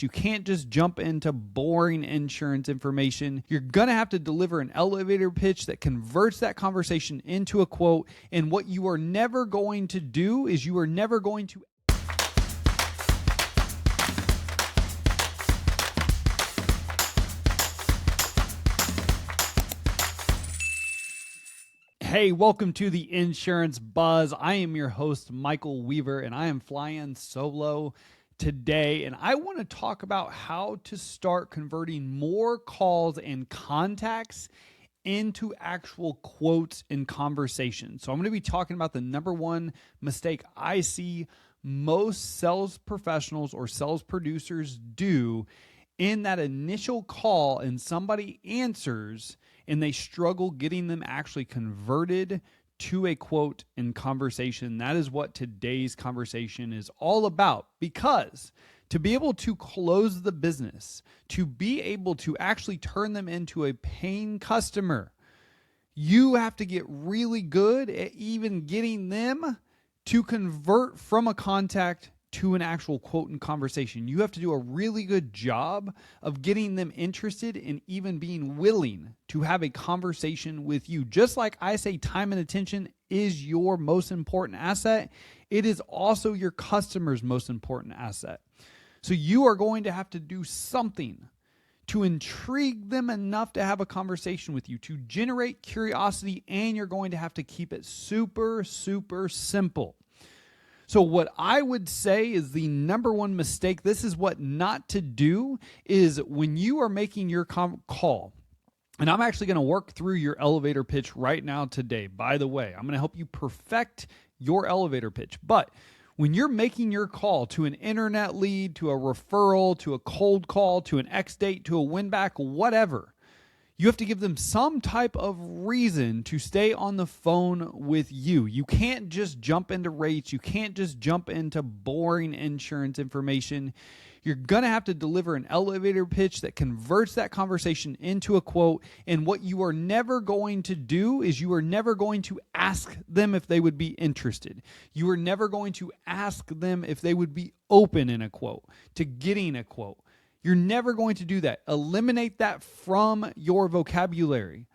You can't just jump into boring insurance information. You're going to have to deliver an elevator pitch that converts that conversation into a quote. And what you are never going to do is you are never going to Hey, welcome to the Insurance Buzz. I am your host, Michael Weaver, and I am flying solo today. And I want to talk about how to start converting more calls and contacts into actual quotes and conversations. So I'm going to be talking about the number one mistake I see most sales professionals or sales producers do in that initial call, and somebody answers and they struggle getting them actually converted to a quote in conversation. That is what today's conversation is all about, because to be able to close the business, to be able to actually turn them into a paying customer, you have to get really good at even getting them to convert from a contact to an actual quote and conversation. You have to do a really good job of getting them interested in even being willing to have a conversation with you. Just like I say, time and attention is your most important asset, it is also your customer's most important asset. So you are going to have to do something to intrigue them enough to have a conversation with you, to generate curiosity, and you're going to have to keep it super, super simple. So what I would say is the number one mistake, this is what not to do, is when you are making your call, and I'm actually going to work through your elevator pitch right now today. By the way, I'm going to help you perfect your elevator pitch. But when you're making your call to an internet lead, to a referral, to a cold call, to an X-date, to a win-back, whatever, you have to give them some type of reason to stay on the phone with you. You can't just jump into rates. You can't just jump into boring insurance information. You're going to have to deliver an elevator pitch that converts that conversation into a quote. And what you are never going to do is you are never going to ask them if they would be interested. You are never going to ask them if they would be open in a quote, to getting a quote. You're never going to do that. Eliminate that from your vocabulary.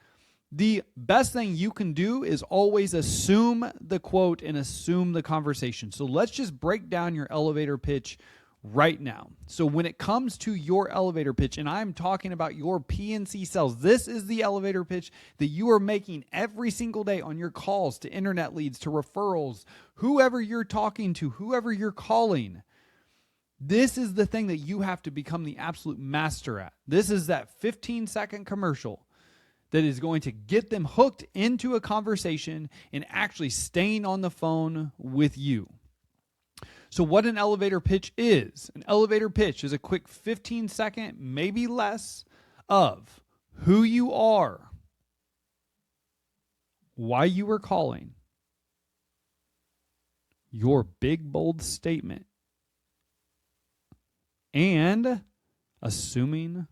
The best thing you can do is always assume the quote and assume the conversation. So let's just break down your elevator pitch right now. So when it comes to your elevator pitch, and I'm talking about your P&C sales, this is the elevator pitch that you are making every single day on your calls to internet leads, to referrals, whoever you're talking to, whoever you're calling. This is the thing that you have to become the absolute master at. This is that 15-second commercial that is going to get them hooked into a conversation and actually staying on the phone with you. So what an elevator pitch is, an elevator pitch is a quick 15-second, maybe less, of who you are, why you were calling, your big, bold statement, and assuming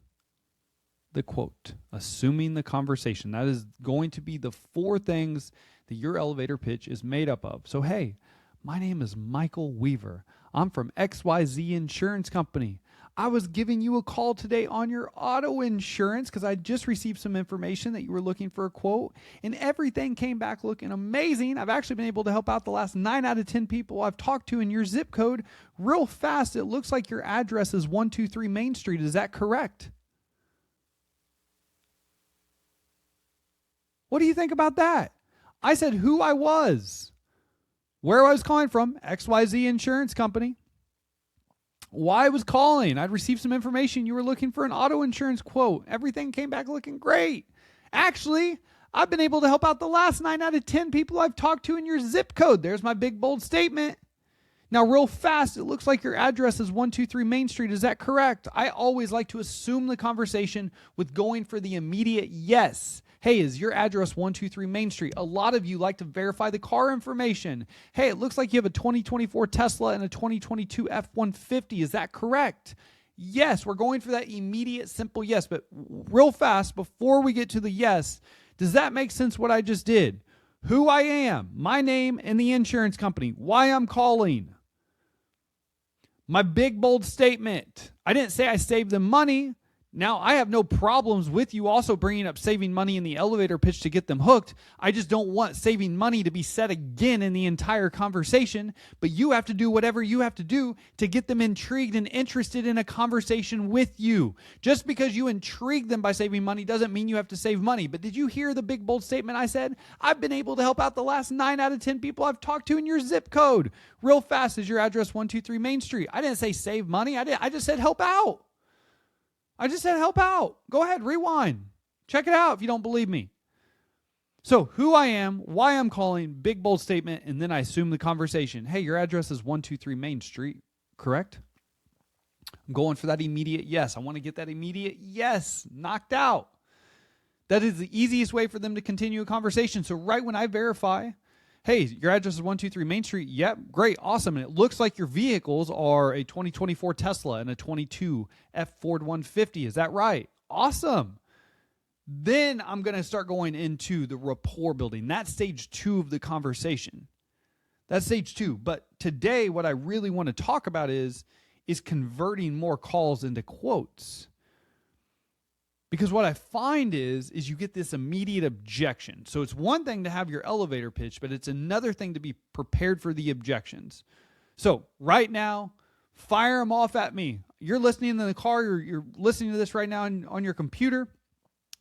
the quote, assuming the conversation. That is going to be the four things that your elevator pitch is made up of. So, hey, my name is Michael Weaver. I'm from XYZ Insurance Company. I was giving you a call today on your auto insurance because I just received some information that you were looking for a quote, and everything came back looking amazing. I've actually been able to help out the last 9 out of 10 people I've talked to in your zip code real fast. It looks like your address is 123 Main Street. Is that correct? What do you think about that? I said who I was, where I was calling from, XYZ Insurance Company, why I was calling. I'd received some information. You were looking for an auto insurance quote. Everything came back looking great. Actually, I've been able to help out the last 9 out of 10 people I've talked to in your zip code. There's my big, bold statement. Now, real fast, it looks like your address is 123 Main Street. Is that correct? I always like to assume the conversation with going for the immediate yes. Hey, is your address 123 Main Street? A lot of you like to verify the car information. Hey, it looks like you have a 2024 Tesla and a 2022 F-150. Is that correct? Yes, we're going for that immediate, simple yes. But real fast, before we get to the yes, does that make sense what I just did? Who I am, my name, and the insurance company, why I'm calling. My big, bold statement. I didn't say I saved them money. Now, I have no problems with you also bringing up saving money in the elevator pitch to get them hooked. I just don't want saving money to be said again in the entire conversation. But you have to do whatever you have to do to get them intrigued and interested in a conversation with you. Just because you intrigue them by saving money doesn't mean you have to save money. But did you hear the big, bold statement I said? I've been able to help out the last 9 out of 10 people I've talked to in your zip code. Real fast is your address 123 Main Street. I didn't say save money. I just said help out. I just said help out. Go ahead, rewind. Check it out if you don't believe me. So who I am, why I'm calling, big, bold statement, and then I assume the conversation. Hey, your address is 123 Main Street, correct? I'm going for that immediate yes. I want to get that immediate yes knocked out. That is the easiest way for them to continue a conversation. So right when I verify, hey, your address is 123 Main Street. Yep, great, awesome. And it looks like your vehicles are a 2024 Tesla and a 22 F Ford 150. Is that right? Awesome. Then I'm going to start going into the rapport building. That's stage 2 of the conversation. That's stage 2. But today, what I really want to talk about is converting more calls into quotes. Because what I find is you get this immediate objection. So it's one thing to have your elevator pitch, but it's another thing to be prepared for the objections. So right now, fire them off at me. You're listening in the car. You're listening to this right now on your computer.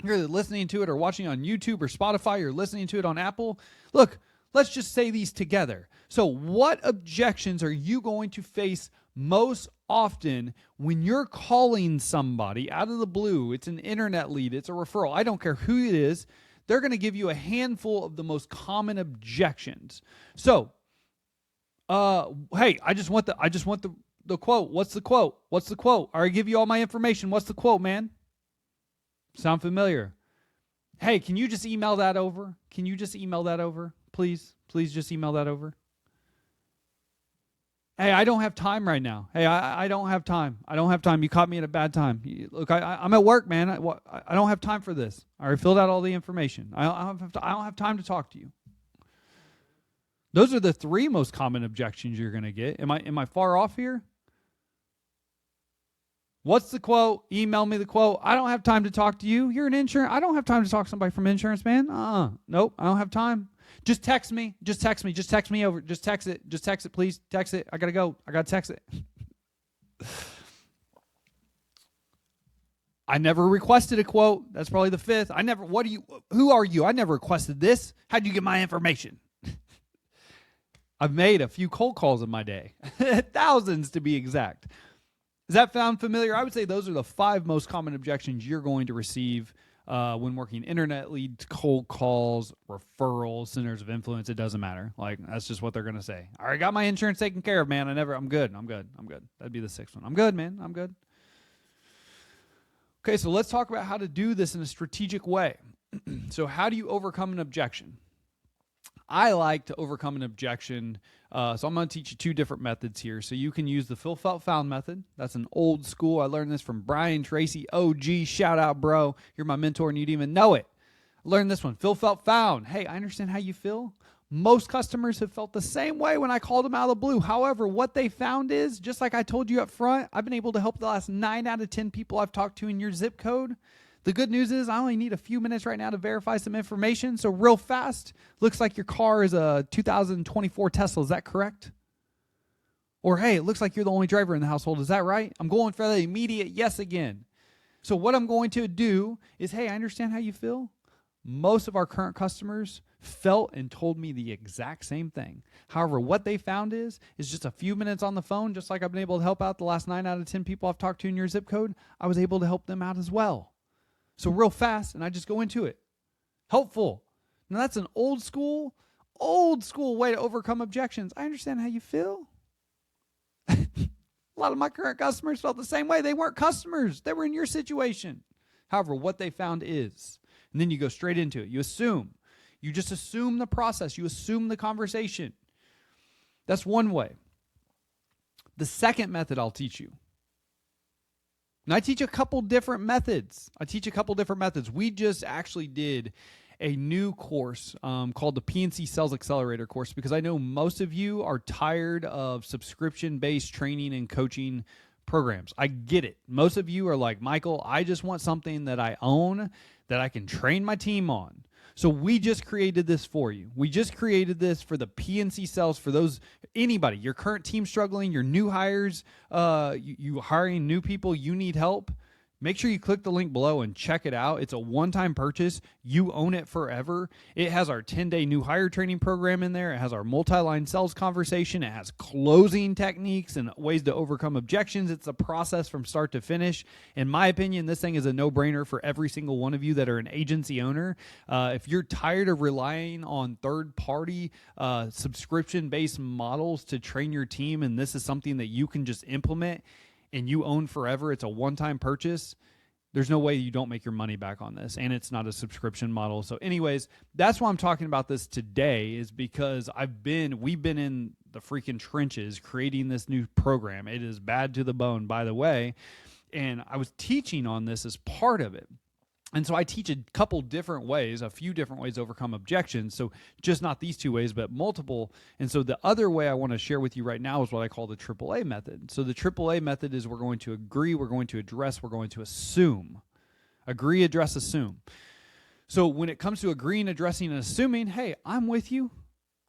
You're listening to it or watching on YouTube or Spotify. You're listening to it on Apple. Look, let's just say these together. So what objections are you going to face most often when you're calling somebody out of the blue? It's an internet lead. It's a referral. I don't care who it is. They're going to give you a handful of the most common objections. So, hey, I just want the quote. What's the quote? What's the quote? I already give you all my information. What's the quote, man? Sound familiar? Hey, can you just email that over? Can you just email that over? Please just email that over. Hey, I don't have time right now. Hey, I don't have time. I don't have time. You caught me at a bad time. Look, I'm at work, man. I don't have time for this. I already filled out all the information. I don't have time to talk to you. Those are the 3 most common objections you're going to get. Am I far off here? What's the quote? Email me the quote. I don't have time to talk to you. You're an insurance. I don't have time to talk to somebody from insurance, man. Nope, I don't have time. Just text me. Just text me. Just text me over. Just text it. Just text it, please. Text it. I got to go. I got to text it. I never requested a quote. That's probably the 5th. Who are you? I never requested this. How'd you get my information? I've made a few cold calls in my day. Thousands to be exact. Does that sound familiar? I would say those are the 5 most common objections you're going to receive when working internet leads, cold calls, referrals, centers of influence. It doesn't matter. Like, that's just what they're going to say. I already got my insurance taken care of, man. I'm good. That'd be the 6th one. I'm good, man. I'm good. Okay, so let's talk about how to do this in a strategic way. So how do you overcome an objection? I like to overcome an objection. So I'm going to teach you 2 different methods here. So you can use the Feel Felt Found method. That's an old school. I learned this from Brian Tracy, OG. Shout out, bro. You're my mentor and you didn't even know it. I learned this one. Feel Felt Found. Hey, I understand how you feel. Most customers have felt the same way when I called them out of the blue. However, what they found is, just like I told you up front, I've been able to help the last 9 out of 10 people I've talked to in your zip code. The good news is I only need a few minutes right now to verify some information. So real fast, looks like your car is a 2024 Tesla. Is that correct? Or, hey, it looks like you're the only driver in the household. Is that right? I'm going for the immediate yes again. So what I'm going to do is, hey, I understand how you feel. Most of our current customers felt and told me the exact same thing. However, what they found is just a few minutes on the phone, just like I've been able to help out the last 9 out of 10 people I've talked to in your zip code, I was able to help them out as well. So real fast, and I just go into it. Helpful. Now that's an old school way to overcome objections. I understand how you feel. A lot of my current customers felt the same way. They weren't customers. They were in your situation. However, what they found is, and then you go straight into it. You assume. You just assume the process. You assume the conversation. That's one way. The second method I'll teach you. And I teach a couple different methods. We just actually did a new course called the P&C Sales Accelerator course, because I know most of you are tired of subscription-based training and coaching programs. I get it. Most of you are like, Michael, I just want something that I own, that I can train my team on. So we just created this for you. We just created this for the P&C sales, for anybody, your current team struggling, your new hires, you hiring new people, you need help. Make sure you click the link below and check it out. It's a one-time purchase. You own it forever. It has our 10-day new hire training program in there. It has our multi-line sales conversation. It has closing techniques and ways to overcome objections. It's a process from start to finish. In my opinion, this thing is a no-brainer for every single one of you that are an agency owner. If you're tired of relying on third-party subscription-based models to train your team, and this is something that you can just implement and you own forever, it's a one-time purchase, there's no way you don't make your money back on this, and it's not a subscription model. So anyways, that's why I'm talking about this today, is because we've been in the freaking trenches creating this new program. It is bad to the bone, by the way, and I was teaching on this as part of it. And so I teach a few different ways to overcome objections. So just not these two ways, but multiple. And so the other way I want to share with you right now is what I call the AAA method. So the AAA method is we're going to agree, we're going to address, we're going to assume. Agree, address, assume. So when it comes to agreeing, addressing, and assuming, hey, I'm with you.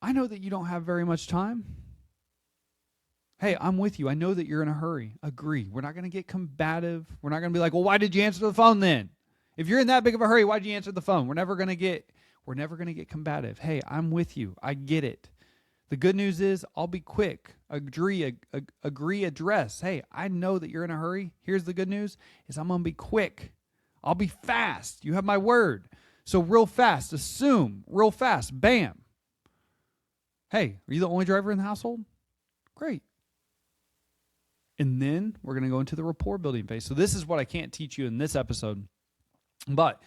I know that you don't have very much time. Hey, I'm with you. I know that you're in a hurry. Agree. We're not going to get combative. We're not going to be like, well, why did you answer the phone then? If you're in that big of a hurry, why'd you answer the phone? We're never going to get combative. Hey, I'm with you. I get it. The good news is I'll be quick. Agree, address. Hey, I know that you're in a hurry. Here's the good news is I'm going to be quick. I'll be fast. You have my word. So real fast, assume, real fast, bam. Hey, are you the only driver in the household? Great. And then we're going to go into the rapport building phase. So this is what I can't teach you in this episode. But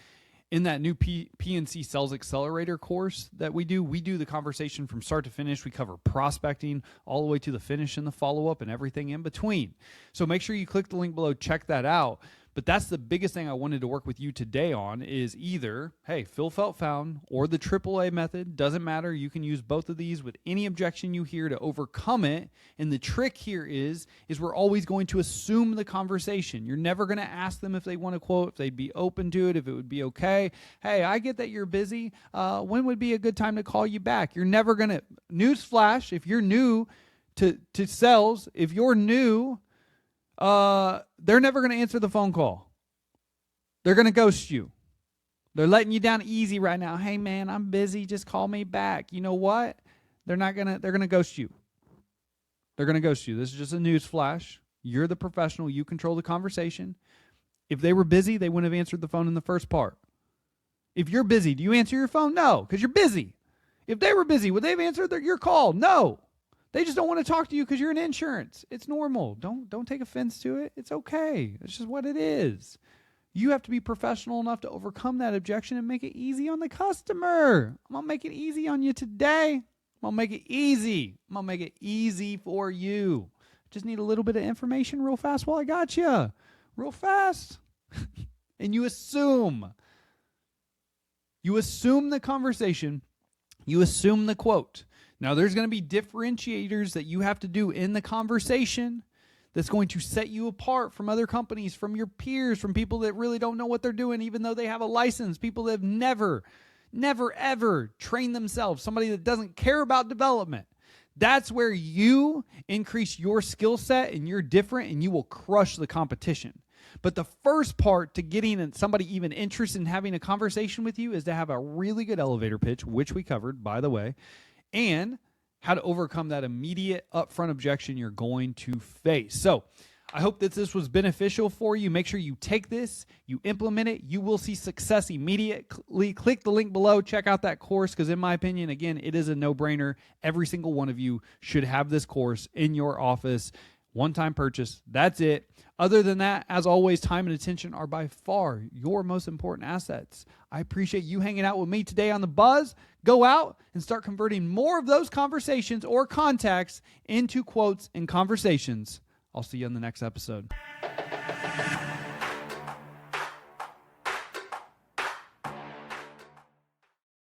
in that new P&C Sales Accelerator course that we do the conversation from start to finish. We cover prospecting all the way to the finish and the follow-up and everything in between. So make sure you click the link below, check that out. But that's the biggest thing I wanted to work with you today on is either, hey, feel, felt, found, or the AAA method. Doesn't matter. You can use both of these with any objection you hear to overcome it. And the trick here is we're always going to assume the conversation. You're never going to ask them if they want to quote, if they'd be open to it, if it would be okay. Hey, I get that you're busy. When would be a good time to call you back? You're never going to, newsflash, if you're new to sales, if you're new, they're never going to answer the phone call. They're going to ghost you. They're letting you down easy right now. Hey man, I'm busy. Just call me back. You know what? They're going to ghost you. They're going to ghost you. This is just a news flash. You're the professional. You control the conversation. If they were busy, they wouldn't have answered the phone in the first part. If you're busy, do you answer your phone? No, because you're busy. If they were busy, would they have answered your call? No. They just don't want to talk to you because you're in insurance. It's normal. Don't take offense to it. It's okay. It's just what it is. You have to be professional enough to overcome that objection and make it easy on the customer. I'm going to make it easy on you today. I'm going to make it easy. I'm going to make it easy for you. Just need a little bit of information real fast while I got you. Real fast. And you assume. You assume the conversation. You assume the quote. Now, there's going to be differentiators that you have to do in the conversation that's going to set you apart from other companies, from your peers, from people that really don't know what they're doing, even though they have a license, people that have never, ever trained themselves, somebody that doesn't care about development. That's where you increase your skill set and you're different and you will crush the competition. But the first part to getting somebody even interested in having a conversation with you is to have a really good elevator pitch, which we covered, by the way, and how to overcome that immediate upfront objection you're going to face. So I hope that this was beneficial for you. Make sure you take this, you implement it. You will see success immediately. Click the link below. Check out that course because in my opinion, again, it is a no-brainer. Every single one of you should have this course in your office. One-time purchase. That's it. Other than that, as always, time and attention are by far your most important assets. I appreciate you hanging out with me today on The Buzz. Go out and start converting more of those conversations or contacts into quotes and conversations. I'll see you on the next episode.